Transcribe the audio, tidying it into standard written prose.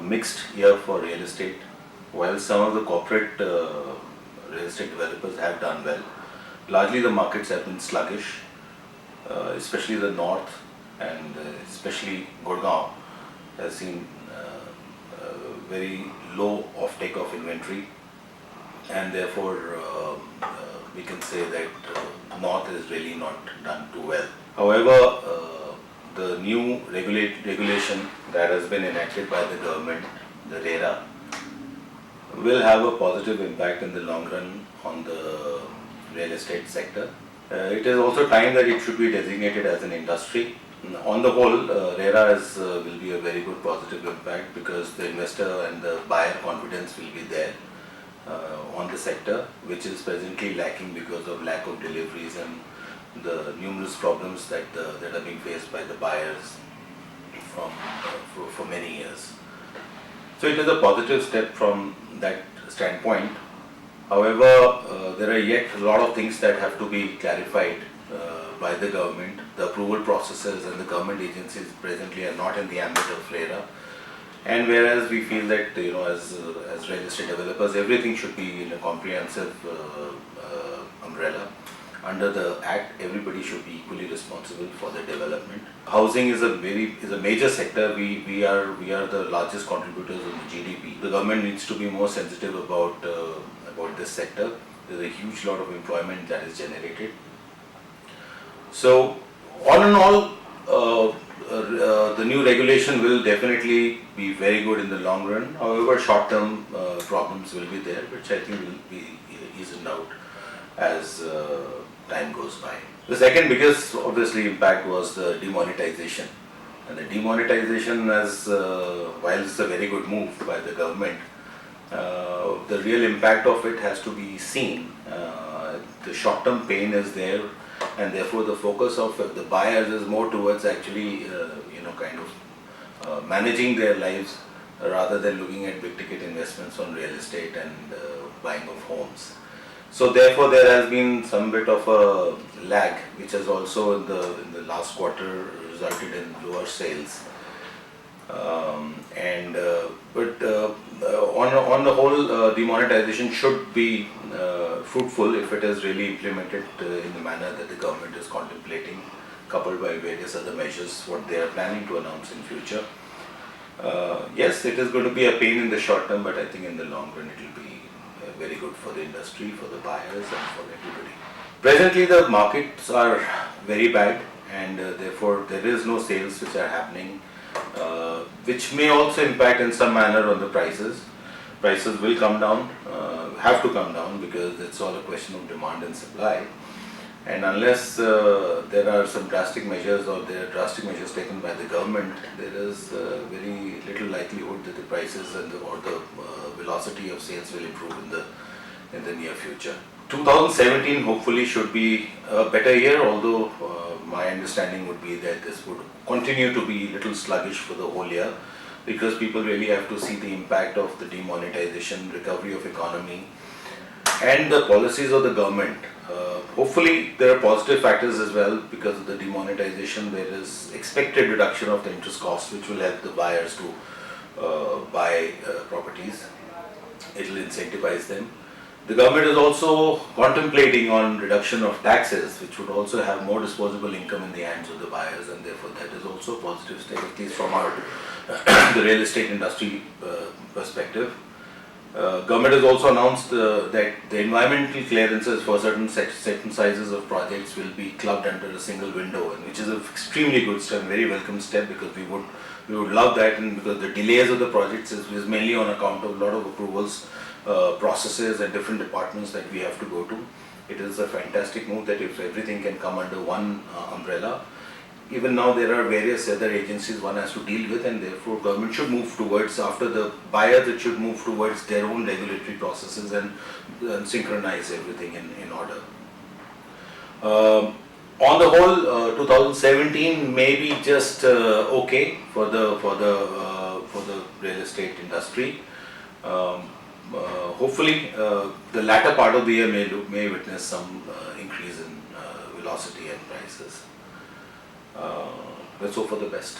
mixed year for real estate. While some of the corporate real estate developers have done well, largely the markets have been sluggish, especially the north and especially Gurgaon has seen very low offtake of inventory, and therefore we can say that north is really not done too well. However, the new regulation that has been enacted by the government, the RERA, will have a positive impact in the long run on the real estate sector. It is also time that it should be designated as an industry. On the whole, RERA will be a very good positive impact because the investor and the buyer confidence will be there on the sector, which is presently lacking because of lack of deliveries and the numerous problems that are being faced by the buyers for many years. So it is a positive step from that standpoint. However, there are yet a lot of things that have to be clarified by the government. The approval processes and the government agencies presently are not in the ambit of RERA. And whereas we feel that as real estate developers, everything should be in a comprehensive umbrella. Under the Act, everybody should be equally responsible for the development. Housing is a major sector. We are the largest contributors in the GDP. The government needs to be more sensitive about this sector. There's a huge lot of employment that is generated. So, all in all, the new regulation will definitely be very good in the long run. However, short-term problems will be there, which I think will be eased out as time goes by. The second biggest, obviously, impact was the demonetization. And the demonetization, while it's a very good move by the government, the real impact of it has to be seen. The short-term pain is there, and therefore the focus of the buyers is more towards actually, managing their lives rather than looking at big-ticket investments on real estate and buying of homes. So therefore there has been some bit of a lag, which has also in the last quarter resulted in lower sales. But on the whole, demonetization should be fruitful if it is really implemented in the manner that the government is contemplating, coupled by various other measures what they are planning to announce in future. Yes, it is going to be a pain in the short term, but I think in the long run it will be very good for the industry, for the buyers and for everybody. Presently the markets are very bad, and therefore there is no sales which are happening, which may also impact in some manner on the prices. Prices will come down, have to come down, because it's all a question of demand and supply. And unless there are some drastic measures or there are drastic measures taken by the government, there is very little likelihood that the prices and or the velocity of sales will improve in the near future. 2017 hopefully should be a better year, although my understanding would be that this would continue to be a little sluggish for the whole year, because people really have to see the impact of the demonetization, recovery of economy, and the policies of the government. Hopefully there are positive factors as well. Because of the demonetization, there is expected reduction of the interest cost, which will help the buyers to buy properties. It will incentivize them. The government is also contemplating on reduction of taxes, which would also have more disposable income in the hands of the buyers, and therefore that is also a positive step, at least from our the real estate industry perspective. Government has also announced that the environmental clearances for certain sizes of projects will be clubbed under a single window, and which is an extremely good step, very welcome step, because we would love that, and because the delays of the projects is mainly on account of a lot of approvals, processes and different departments that we have to go to. It is a fantastic move that if everything can come under one umbrella. Even now there are various other agencies one has to deal with, and therefore government should move towards, after the buyers, it should move towards their own regulatory processes and synchronize everything in order. On the whole, 2017 may be just okay for the real estate industry. Hopefully, the latter part of the year may witness some increase in velocity and prices. Let's hope for the best.